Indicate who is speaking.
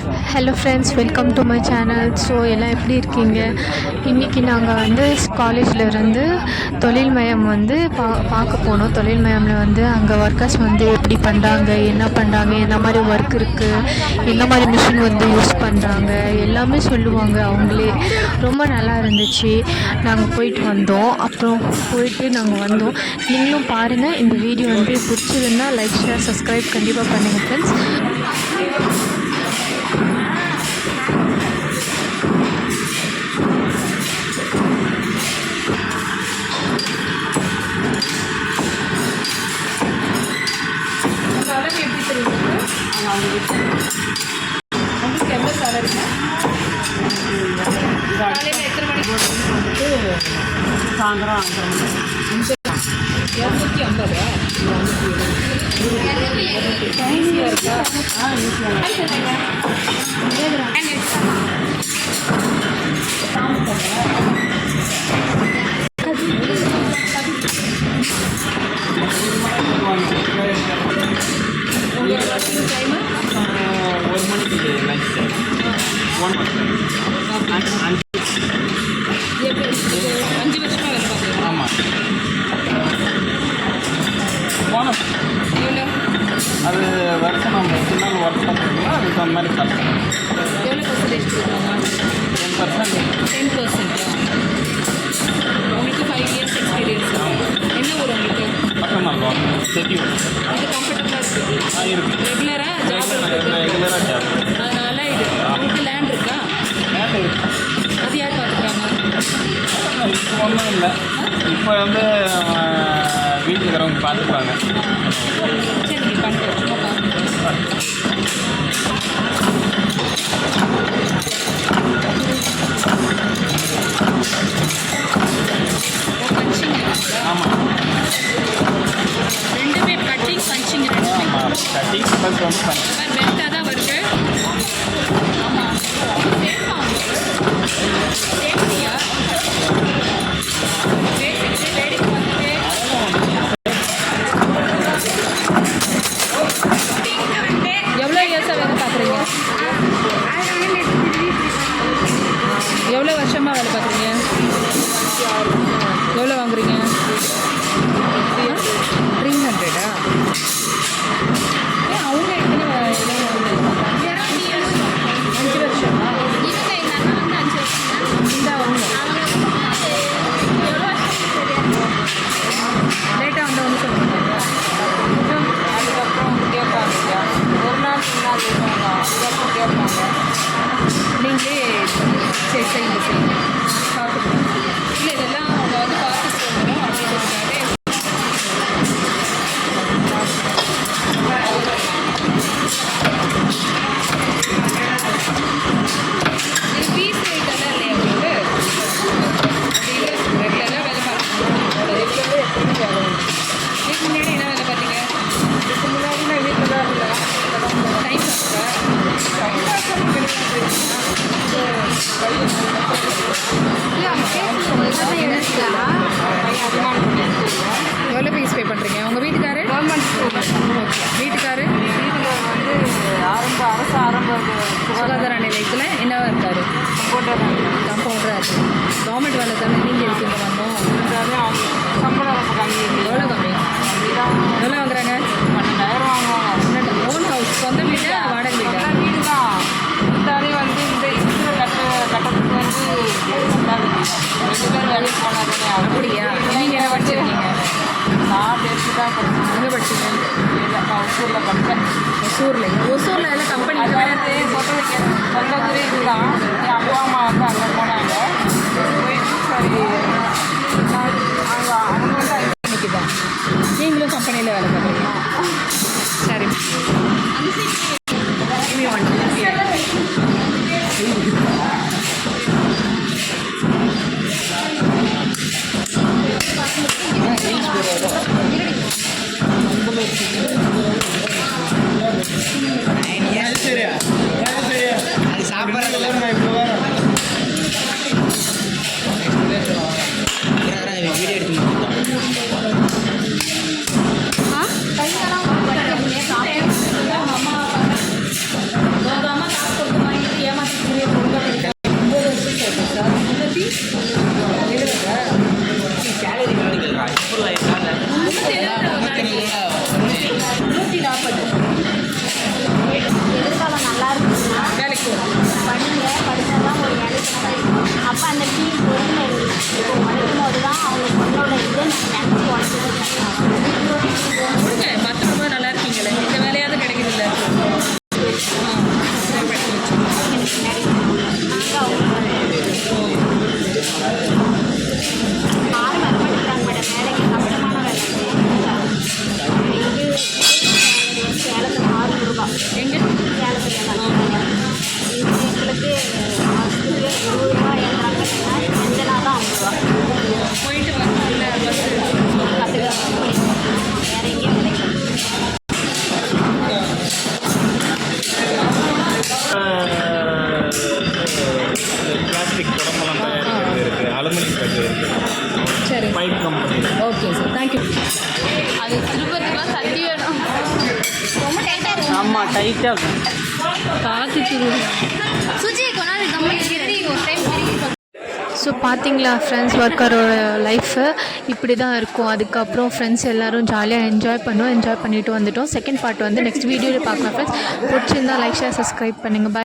Speaker 1: Hello friends, welcome to my channel. So எல்லாம் எப்படி இருக்கீங்க? இன்றைக்கி நாங்கள் வந்து காலேஜில் இருந்து தொழில் மையம் வந்து பார்க்க போனோம். தொழில் மையமில் அங்கே ஒர்க்கர்ஸ் எப்படி பண்ணுறாங்க, என்ன பண்ணுறாங்க, என்ன மாதிரி ஒர்க் இருக்குது, என்ன மாதிரி மிஷின் யூஸ் பண்ணுறாங்க எல்லாமே சொல்லுவாங்க அவங்களே. ரொம்ப நல்லா இருந்துச்சு. நாங்கள் போயிட்டு வந்தோம். அப்புறம் போயிட்டு நாங்கள் வந்தோம். நீங்களும் பாருங்கள். இந்த வீடியோ பிடிச்சிருந்தா லைக், ஷேர், சப்ஸ்கிரைப் கண்டிப்பாக பண்ணுங்கள் ஃப்ரெண்ட்ஸ்.
Speaker 2: உங்களுக்கு எவ்வளோ சேலரிங்க? காலையில் எத்தனை மணிக்கு
Speaker 3: சாயந்தரம்
Speaker 2: 250? ஈஸியாக இருக்கா? உங்களோட ஒர்க்கிங் டைமு
Speaker 3: 1 மணிக்கு லஞ்ச் டைம். 1
Speaker 2: 5 வருஷமாக வேலை பார்க்குறீங்க?
Speaker 3: ஆமாம். போனஸ்
Speaker 2: எவ்வளோ
Speaker 3: அது வருஷம் நம்ம எத்தனை நாள் ஒர்க் பண்ணுறோமோ அதுக்கு அந்த மாதிரி கட்டணும்.
Speaker 2: எவ்வளோ பர்சன்டேஜ் கொடுக்குறாங்க?
Speaker 3: 10%.
Speaker 2: 10%. உங்களுக்கு 5 இயர்ஸ் எக்ஸ்பீரியன்ஸ். என்ன ஊர் உங்களுக்கு?
Speaker 3: பக்கம் நல்வாங்க ஷெட்யூல்
Speaker 2: இது கம்ஃபர்டபுளாக இருக்குது.
Speaker 3: இருக்குது.
Speaker 2: ரெகுலராக ஜாப் இருக்குது.
Speaker 3: ரெகுலராக ஜாப்.
Speaker 2: அதனால் இது உங்களுக்கு லேண்ட் இருக்கா?
Speaker 3: லேண்ட் இருக்குது.
Speaker 2: அது யார் பார்த்துக்கிறாங்க?
Speaker 3: இப்போ ஒன்றும் இல்லை. இப்போ வீட்டில் இருக்கிறவங்க பார்த்துப்பாங்க.
Speaker 2: சரி, நீங்கள் பண்ணுறோம். சும்மா பார்த்துக்கோங்க.
Speaker 3: ஆமாம்.
Speaker 2: ரெண்டுமே கட்டிங் பஞ்சிங் ரெண்டுமே.
Speaker 3: ஆமாம். கட்டிங் ப்ளஸ் பண்ணி
Speaker 2: பெல்ட்டாக தான் வருது. ஆமாம். சேஃபா சேஃப்டியா? லேடிஸ் வந்துட்டு எவ்வளோ இயர்ஸாக வேலை பார்க்குறீங்க? எவ்வளோ வருஷமாக வேலை பார்க்குறீங்க? எவ்வளோ வாங்குறீங்க? 300. அவங்க எத்தனை 5 வருஷமா? இந்த அவங்க லேட்டாக வந்து ஒன்று சொல்ல மாட்டாங்க. அதுக்கப்புறம் கேட்பாங்க இல்லையா, ஒரு நாள் 2 நாள் இருப்பாங்க. அதுக்கப்புறம் கேட்பாங்க. நீங்களே சரி செய்யுங்க பார்த்துக்கணும். இல்லை, இதெல்லாம் அவங்க பார்த்து சொல்லணும் அப்படின்றதுக்காக. இது ஃபீஸ் ரேட்டெல்லாம் இல்லையா உங்களுக்கு? அது இல்லை, ரெகுலராக வேலை பார்க்கணும். ரெகுலராக எப்பவுமே வேலை உண்டு. இதுக்கு முன்னாடி என்ன வேலை பார்த்தீங்க? இதுக்கு முன்னாடி நான் வீட்டில் தான் இருந்தேன். டைம் எவ்வளோ ஃபீஸ் பே பண்ணுறீங்க? உங்கள் வீட்டுக்காரு? Government school. வீட்டுக்காரு அரசு ஆரம்ப சுகாதார நிலையத்தில் என்னவா இருக்கார்? கம்பவுண்டராக இருக்குது. கவர்மெண்ட் வேலை தானே. நீங்கள் இருக்கீங்க வந்தோம். சம்பளம் ரொம்ப கம்மி. எவ்வளோ கம்மி? எவ்வளோ வாங்குறாங்க? 12,000 வாங்குவாங்க. ஓன் ஹவுஸ், சொந்த வீடு, வாடகை வீடு? வீடு தான். இருந்தாலே இந்த இருக்கிற கட்டத்துக்கு ரெகுலர் வேலைக்கு போனாதானே. அப்படியா? நீங்கள் என்ன படிச்சிருக்கீங்க? நான் டென்த்து தான் படிச்சேன். எங்கே படிச்சீங்க? ஒசூரில் படித்தேன். ஒசூரில் எல்லாம் கம்பெனி சொந்த ஊரே இதுதான். என் அப்பா அம்மா அங்கே போனாங்க. போயிட்டு சரி அவங்க கம்பெனிக்கு தான். நீங்களும் கம்பெனியில் வேலை பார்க்குறீங்க? சரி.
Speaker 3: வீடியோ எடுத்து
Speaker 2: அம்மா
Speaker 4: யாரும் வரமாட்டேங்கிறாங்க மேடம். வேலைக்கு கஷ்டமான வேலை இது. சேலத்தில் 600 ரூபா.
Speaker 2: எங்கே
Speaker 4: சேலத்தில் எங்களுக்கு மாதத்துக்கு 20 ரூபா ஏற்றுறாங்கன்னா 2 நாள் தான் 50 ரூபா.
Speaker 2: போயிட்டு வரல பஸ்ஸு
Speaker 4: கற்றுக்கலாம் வேறு எங்கேயும் கிடைக்கும்.
Speaker 3: பிளாஸ்டிக் குடம்பெல்லாம் தயாரிக்கிறது இருக்குது, அலுமினியம் ஃபேக்ட்ரி இருக்குது,
Speaker 2: சரி
Speaker 3: pipe company.
Speaker 2: Okay sir thank you.
Speaker 1: அது திருப்பதிலாம் சத்தி வேணும்.
Speaker 4: ரொம்ப டைட்டாக இருக்கும்.
Speaker 3: ஆமாம், டைட்டாக இருக்கும்.
Speaker 2: காற்று துருவு
Speaker 4: சுஜி கொண்டாந்து கம்மி ஒரு டைம் திரும்பி
Speaker 1: ஸோ பார்த்தீங்களா ஃப்ரெண்ட்ஸ், ஒர்க்கரோட லைஃபு இப்படி தான் இருக்கும். அதுக்கப்புறம் ஃப்ரெண்ட்ஸ் எல்லோரும் ஜாலியாக என்ஜாய் பண்ணிட்டு வந்துட்டோம். செகண்ட் பார்ட் வந்து நெக்ஸ்ட் வீடியோவில் பார்க்கலாம் ஃப்ரெண்ட்ஸ். பிடிச்சிருந்தா லைக் ஷேர் சப்ஸ்கிரைப் பண்ணுங்கள்.